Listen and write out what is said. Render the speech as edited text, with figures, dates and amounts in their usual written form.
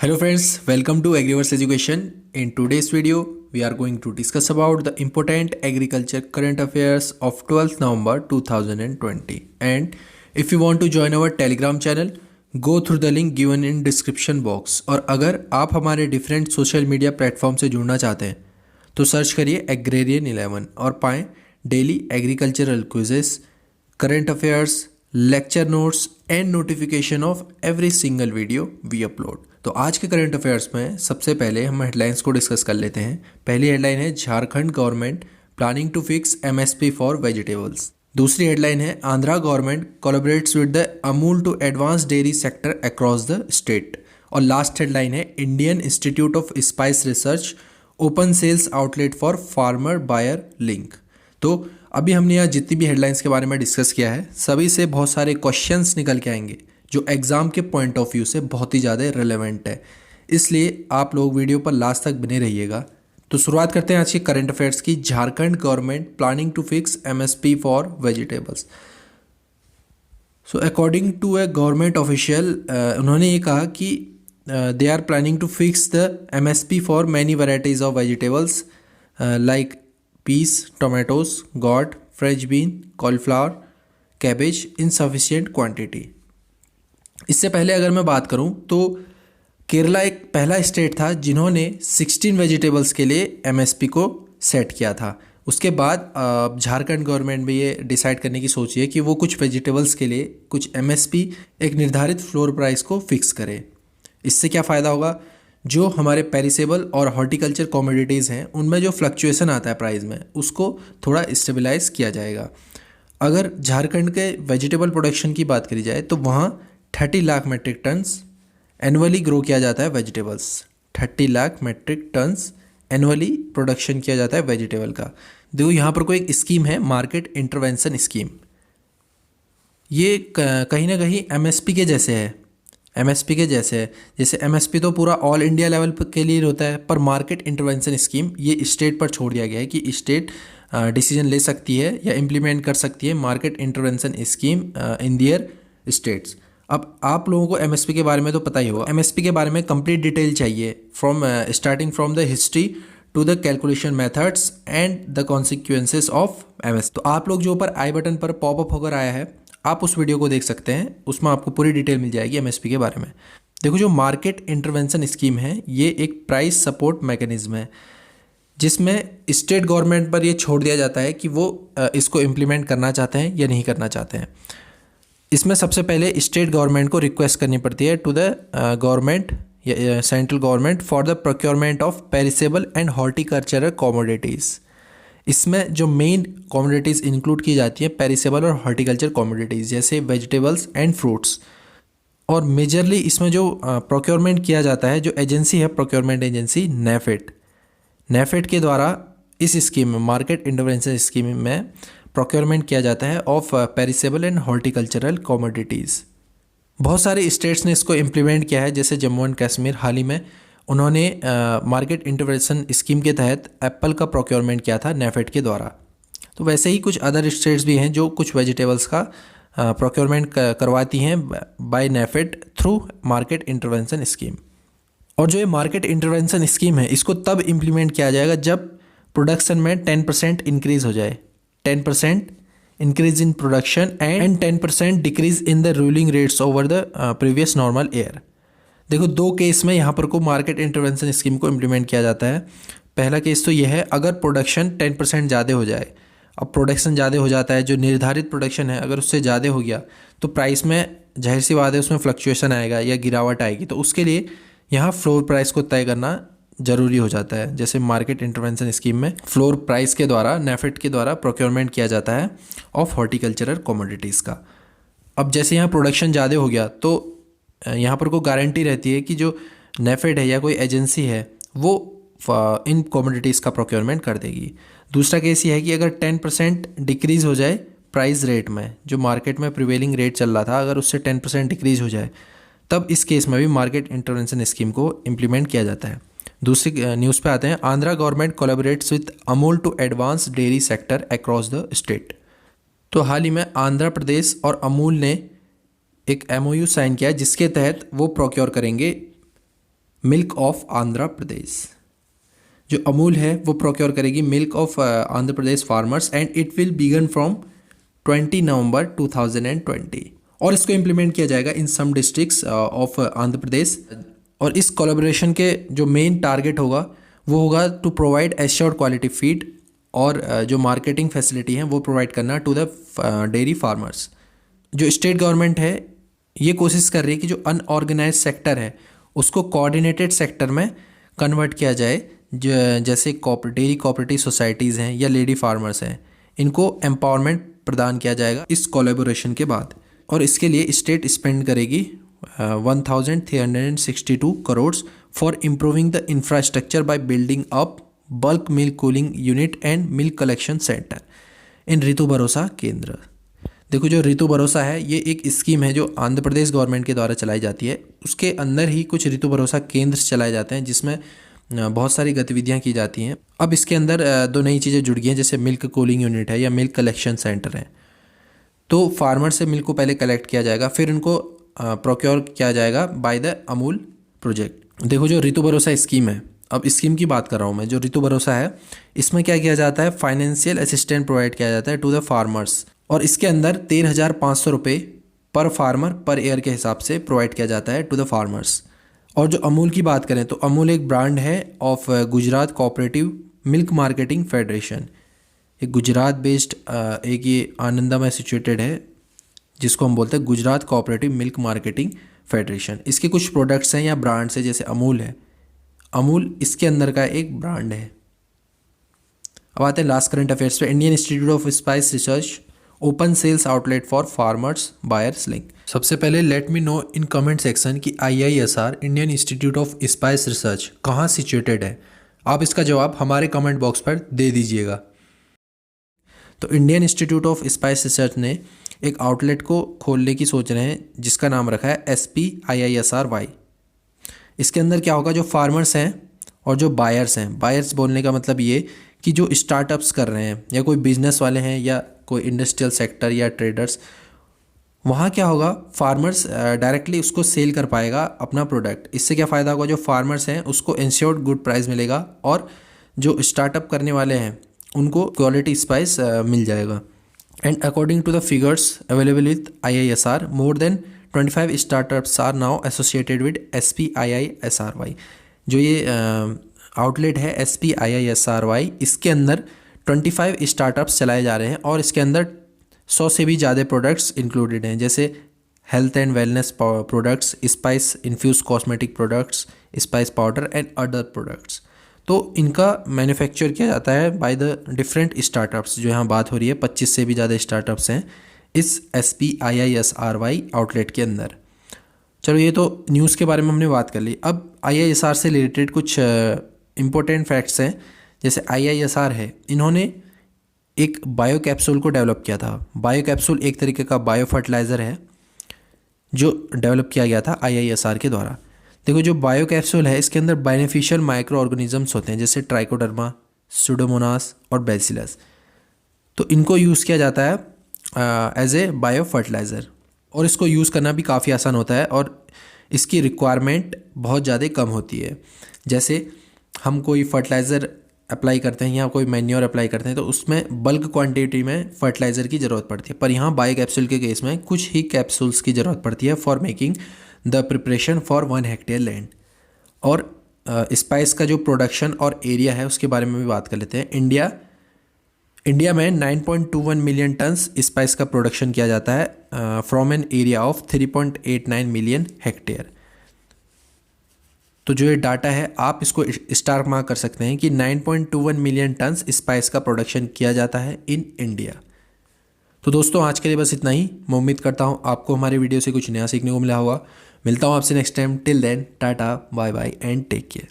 Hello friends, welcome to Agriverse Education. In today's video, we are going to discuss about the important agriculture current affairs of 12th November 2020. And if you want to join our Telegram channel, go through the link given in description box. और अगर आप हमारे different social media platform से जुड़ना चाहते हैं तो search करिए एग्रेरियन 11 और पाएँ daily agricultural quizzes, current affairs, lecture notes and notification of every single video we upload. तो आज के करंट अफेयर्स में सबसे पहले हम हेडलाइंस को डिस्कस कर लेते हैं। पहली हेडलाइन है Jharkhand government planning to fix MSP for vegetables. दूसरी हेडलाइन है Andhra government collaborates with the Amul to advance dairy sector across the state. और लास्ट हेडलाइन है Indian institute of spice research open sales outlet for farmer buyer link. तो अभी हमने यहाँ जितनी भी हेडलाइंस के बारे में डिस्कस किया है सभी से बहुत सारे क्वेश्चंस निकल के आएंगे जो एग्ज़ाम के पॉइंट ऑफ व्यू से बहुत ही ज़्यादा रिलेवेंट है, इसलिए आप लोग वीडियो पर लास्ट तक बने रहिएगा। तो शुरुआत करते हैं आज के करंट अफेयर्स की। Jharkhand government planning to fix MSP for vegetables. So according to a government official उन्होंने ये कहा कि they are planning to fix the MSP for many varieties of vegetables like peas, tomatoes, gourd, French bean, cauliflower, cabbage in sufficient quantity। इससे पहले अगर मैं बात करूं तो केरला एक पहला स्टेट था जिन्होंने 16 वेजिटेबल्स के लिए एमएसपी को सेट किया था। उसके बाद झारखंड गवर्नमेंट भी ये डिसाइड करने की सोची है कि वो कुछ वेजिटेबल्स के लिए कुछ एमएसपी एक निर्धारित फ्लोर प्राइस को फिक्स करे। इससे क्या फ़ायदा होगा, जो हमारे पेरिसेबल और हॉर्टिकल्चर कमोडिटीज़ हैं उनमें जो फ्लक्चुएसन आता है प्राइस में उसको थोड़ा स्टेबलाइज किया जाएगा। अगर झारखंड के वेजिटेबल प्रोडक्शन की बात करी जाए तो वहाँ 30 lakh metric tons annually grow किया जाता है vegetables. 30 lakh metric tons annually production किया जाता है वेजिटेबल का। देखो यहाँ पर कोई एक स्कीम है मार्केट इंटरवेंशन स्कीम, ये कहीं ना कहीं एमएसपी के जैसे है। एमएसपी के जैसे है, जैसे एमएसपी तो पूरा ऑल इंडिया लेवल के लिए होता है, पर मार्केट इंटरवेंशन स्कीम ये स्टेट पर छोड़ दिया गया है कि स्टेट डिसीजन ले सकती है या इम्प्लीमेंट कर सकती है market intervention scheme in their states. अब आप लोगों को एमएसपी के बारे में तो पता ही होगा। एमएसपी के बारे में कंप्लीट डिटेल चाहिए from starting from the history to the calculation methods and the consequences of MSP. तो आप लोग जो ऊपर आई बटन पर पॉपअप होकर आया है आप उस वीडियो को देख सकते हैं, उसमें आपको पूरी डिटेल मिल जाएगी एमएसपी के बारे में। देखो जो मार्केट इंटरवेंशन स्कीम है ये एक प्राइस सपोर्ट मैकेनिज्म है जिसमें स्टेट गवर्नमेंट पर ये छोड़ दिया जाता है कि वो इसको इम्प्लीमेंट करना चाहते हैं या नहीं करना चाहते हैं। इसमें सबसे पहले स्टेट गवर्नमेंट को रिक्वेस्ट करनी पड़ती है टू द गवर्नमेंट या central government for the procurement of perishable and horticultural commodities. इसमें जो मेन कमोडिटीज़ इंक्लूड की जाती हैं पेरिसेबल और हॉर्टिकल्चर कमोडिटीज़ जैसे वेजिटेबल्स एंड फ्रूट्स। और मेजरली इसमें जो प्रोक्योरमेंट किया जाता है, जो एजेंसी है प्रोक्योरमेंट एजेंसी नेफेड के द्वारा इस स्कीम में मार्केट इंटरवेंशन स्कीम में प्रोक्योरमेंट किया जाता है of perishable and horticultural commodities. बहुत सारे स्टेट्स ने इसको इम्प्लीमेंट किया है, जैसे जम्मू एंड कश्मीर हाल ही में उन्होंने मार्केट इंटरवेंशन स्कीम के तहत एप्पल का प्रोक्योरमेंट किया था नेफेड के द्वारा। तो वैसे ही कुछ अदर स्टेट्स भी हैं जो कुछ वेजिटेबल्स का प्रोक्योरमेंट करवाती हैं by NAFED through market intervention scheme. और जो ये मार्केट इंटरवेंशन स्कीम है इसको तब इम्प्लीमेंट किया जाएगा जब प्रोडक्शन में 10% इंक्रीज़ हो जाए। 10% increase in production and 10% decrease in the ruling rates over the previous normal year. देखो दो केस में यहाँ पर को मार्केट इंटरवेंशन स्कीम को इम्प्लीमेंट किया जाता है। पहला केस तो यह है अगर प्रोडक्शन 10% ज़्यादा हो जाए। अब प्रोडक्शन ज़्यादा हो जाता है, जो निर्धारित प्रोडक्शन है अगर उससे ज़्यादा हो गया तो प्राइस में जाहिर सी बात है उसमें फ्लक्चुएशन आएगा या गिरावट आएगी। तो उसके लिए यहाँ फ्लोर प्राइस को तय करना ज़रूरी हो जाता है। जैसे मार्केट इंटरवेंशन स्कीम में फ्लोर प्राइस के द्वारा नेफेड के द्वारा प्रोक्योरमेंट किया जाता है ऑफ हॉर्टिकल्चरल कमोडिटीज़ का। अब जैसे यहाँ प्रोडक्शन ज़्यादा हो गया तो यहाँ पर को गारंटी रहती है कि जो नेफेड है या कोई एजेंसी है वो इन कमोडिटीज़ का प्रोक्योरमेंट कर देगी। दूसरा केस ये है कि अगर 10% डिक्रीज़ हो जाए प्राइस रेट में, जो मार्केट में प्रिवेलिंग रेट चल रहा था अगर उससे 10% डिक्रीज़ हो जाए तब इस केस में भी मार्केट इंटरवेंशन स्कीम को इम्प्लीमेंट किया जाता है। दूसरी न्यूज़ पे आते हैं। Andhra government collaborates with Amul to advance dairy sector across the state. तो हाल ही में आंध्र प्रदेश और अमूल ने एक MOU साइन किया है जिसके तहत वो प्रोक्योर करेंगे मिल्क ऑफ आंध्र प्रदेश। जो अमूल है वो प्रोक्योर करेगी milk of Andhra Pradesh farmers and it will begin from 20 November 2020 और इसको इम्प्लीमेंट किया जाएगा in some districts of Andhra Pradesh. और इस कोलैबोरेशन के जो मेन टारगेट होगा वो होगा to provide assured quality feed और जो मार्केटिंग फैसिलिटी है वो प्रोवाइड करना टू द डेयरी फार्मर्स। जो स्टेट गवर्नमेंट है ये कोशिश कर रही है कि जो अनऑर्गेनाइज सेक्टर है उसको कोऑर्डिनेटेड सेक्टर में कन्वर्ट किया जाए, जैसे डेयरी कोऑपरेटिव सोसाइटीज़ हैं या लेडी फार्मर्स हैं, इनको एम्पावरमेंट प्रदान किया जाएगा इस कोलैबोरेशन के बाद। और इसके लिए स्टेट स्पेंड करेगी 1362 crore for improving the infrastructure by building up bulk milk cooling unit and milk collection centre in Rythu Bharosa Kendra. देखो जो ऋतु भरोसा है ये एक स्कीम है जो आंध्र प्रदेश गवर्नमेंट के द्वारा चलाई जाती है। उसके अंदर ही कुछ ऋतु भरोसा केंद्र चलाए जाते हैं जिसमें बहुत सारी गतिविधियां की जाती हैं। अब इसके अंदर दो नई चीज़ें जुड़ गई हैं, जैसे मिल्क कूलिंग यूनिट है या मिल्क कलेक्शन सेंटर है। तो फार्मर से मिल्क को पहले कलेक्ट किया जाएगा, फिर उनको प्रोक्योर किया जाएगा बाय द अमूल प्रोजेक्ट। देखो जो ऋतु भरोसा स्कीम है, अब स्कीम की बात कर रहा हूँ मैं, जो ऋतु भरोसा है इसमें क्या किया जाता है, फाइनेंशियल असिस्टेंट प्रोवाइड किया जाता है टू द फार्मर्स और इसके अंदर 13,500 रुपये पर फार्मर पर ईयर के हिसाब से प्रोवाइड किया जाता है टू द फार्मर्स। और जो अमूल की बात करें तो अमूल एक ब्रांड है of Gujarat cooperative milk marketing federation. एक गुजरात बेस्ड एक ये आनंदा में सिचुएटेड है जिसको हम बोलते हैं Gujarat cooperative milk marketing federation. इसके कुछ प्रोडक्ट्स हैं या ब्रांड्स हैं, जैसे अमूल है, अमूल इसके अंदर का एक ब्रांड है। अब आते हैं लास्ट करंट अफेयर्स पे। Indian institute of spice research open sales outlet for farmers buyers link. सबसे पहले let me know in comment section कि IISR Indian institute of spice Research कहाँ सिचुएटेड है। आप इसका जवाब हमारे कमेंट बॉक्स पर दे दीजिएगा। तो Indian institute of spice research ने एक आउटलेट को खोलने की सोच रहे हैं जिसका नाम रखा है SPIISRY। इसके अंदर क्या होगा, जो फार्मर्स हैं और जो बायर्स हैं, बायर्स बोलने का मतलब ये कि जो स्टार्टअप्स कर रहे हैं या कोई बिजनेस वाले हैं या कोई इंडस्ट्रियल सेक्टर या ट्रेडर्स, वहाँ क्या होगा, फार्मर्स डायरेक्टली उसको सेल कर पाएगा अपना प्रोडक्ट। इससे क्या फ़ायदा होगा, जो फार्मर्स हैं उसको इंश्योर्ड गुड प्राइस मिलेगा और जो स्टार्टअप करने वाले हैं उनको क्वालिटी स्पाइस मिल जाएगा। And according to the figures available with IISR, more than 25 startups are now associated with SPIISRY। जो ये आउटलेट है SPIISRY, इसके अंदर 25 स्टार्टअप्स चलाए जा रहे हैं और इसके अंदर 100 से भी ज़्यादा प्रोडक्ट्स इंक्लूडेड हैं, जैसे health and wellness products, spice infuse cosmetic products, spice powder and other products. तो इनका मैन्युफैक्चर किया जाता है बाय द डिफरेंट स्टार्टअप्स। जो यहाँ बात हो रही है 25 से भी ज़्यादा स्टार्टअप्स हैं इस SPIISRY आउटलेट के अंदर। चलो ये तो न्यूज़ के बारे में हमने बात कर ली। अब IISR से रिलेटेड कुछ इम्पोर्टेंट फैक्ट्स हैं। जैसे IISR है, इन्होंने एक बायो कैप्सूल को डेवलप किया था। बायो कैप्सूल एक तरीके का बायो फर्टिलाइज़र है जो डेवलप किया गया था IISR के द्वारा। देखो जो बायो कैप्सूल है इसके अंदर बेनिफिशियल माइक्रो ऑर्गेनिजम्स होते हैं, जैसे ट्राइकोडर्मा, सुडोमोनास और बेसिलस। तो इनको यूज़ किया जाता है एज ए बायो फर्टिलाइज़र और इसको यूज़ करना भी काफ़ी आसान होता है और इसकी रिक्वायरमेंट बहुत ज़्यादा कम होती है। जैसे हम कोई फर्टिलाइज़र अप्लाई करते हैं या कोई मैन्योर अप्लाई करते हैं तो उसमें बल्क क्वांटिटी में फर्टिलाइज़र की ज़रूरत पड़ती है, पर यहाँ बायो कैप्सूल के केस में कुछ ही कैप्सूल्स की ज़रूरत पड़ती है for making the preparation for 1 hectare land. और स्पाइस का जो प्रोडक्शन और एरिया है उसके बारे में भी बात कर लेते हैं। इंडिया में 9.21 मिलियन टन्स स्पाइस का प्रोडक्शन किया जाता है from an area of 3.89 million hectare. तो जो ये डाटा है आप इसको स्टार मार्क कर सकते हैं कि 9.21 मिलियन टन्स स्पाइस का प्रोडक्शन किया जाता है इन इंडिया। तो दोस्तों आज के लिए बस इतना ही। मैं उम्मीद करता हूँ आपको हमारे वीडियो से कुछ नया सीखने को मिला होगा। मिलता हूँ आपसे next time. Till then tata bye bye and take care.